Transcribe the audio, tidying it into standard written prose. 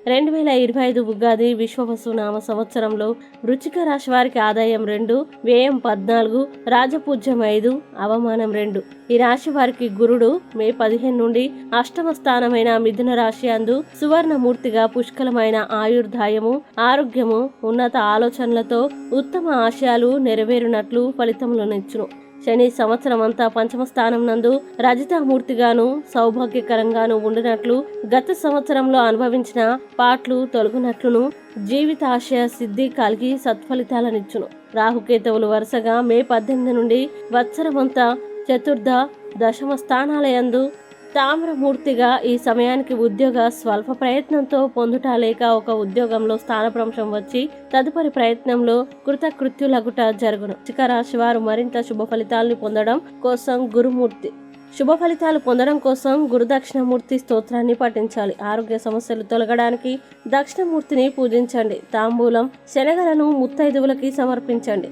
2025 ఉగాది విశ్వవసు నామ సంవత్సరంలో వృశ్చిక రాశి వారికి ఆదాయం 2, వ్యయం 14, రాజపూజ్యం 5, అవమానం 2. ఈ రాశి వారికి గురుడు మే 15 నుండి అష్టమ స్థానమైన మిథున రాశి అందు సువర్ణమూర్తిగా పుష్కలమైన ఆయుర్దాయము, ఆరోగ్యము, ఉన్నత ఆలోచనలతో ఉత్తమ ఆశయాలు నెరవేరునట్లు ఫలితములనిచ్చును. శని సంవత్సరం అంతా పంచమ స్థానం నందు రజితామూర్తిగాను సౌభాగ్యకరంగాను ఉండినట్లు, గత సంవత్సరంలో అనుభవించిన పాట్లు తొలగునట్లును, జీవిత ఆశయ సిద్ధి కలిగి సత్ఫలితాలనిచ్చును. రాహుకేతువులు వరుసగా మే 18 నుండి వత్సరమంతా చతుర్థ, దశమ స్థానాలయందు తామ్రమూర్తిగా ఈ సమయానికి ఉద్యోగ స్వల్ప ప్రయత్నంతో పొందుట లేక ఒక ఉద్యోగంలో స్థానభ్రంశం వచ్చి తదుపరి ప్రయత్నంలో కృతకృత్యులగుట జరుగును. వృశ్చిక రాశి వారు మరింత శుభ ఫలితాలను పొందడం కోసం శుభ ఫలితాలు పొందడం కోసం గురుదక్షిణమూర్తి స్తోత్రాన్ని పఠించాలి. ఆరోగ్య సమస్యలు తొలగడానికి దక్షిణమూర్తిని పూజించండి. తాంబూలం, శనగలను ముత్తైదువులకి సమర్పించండి.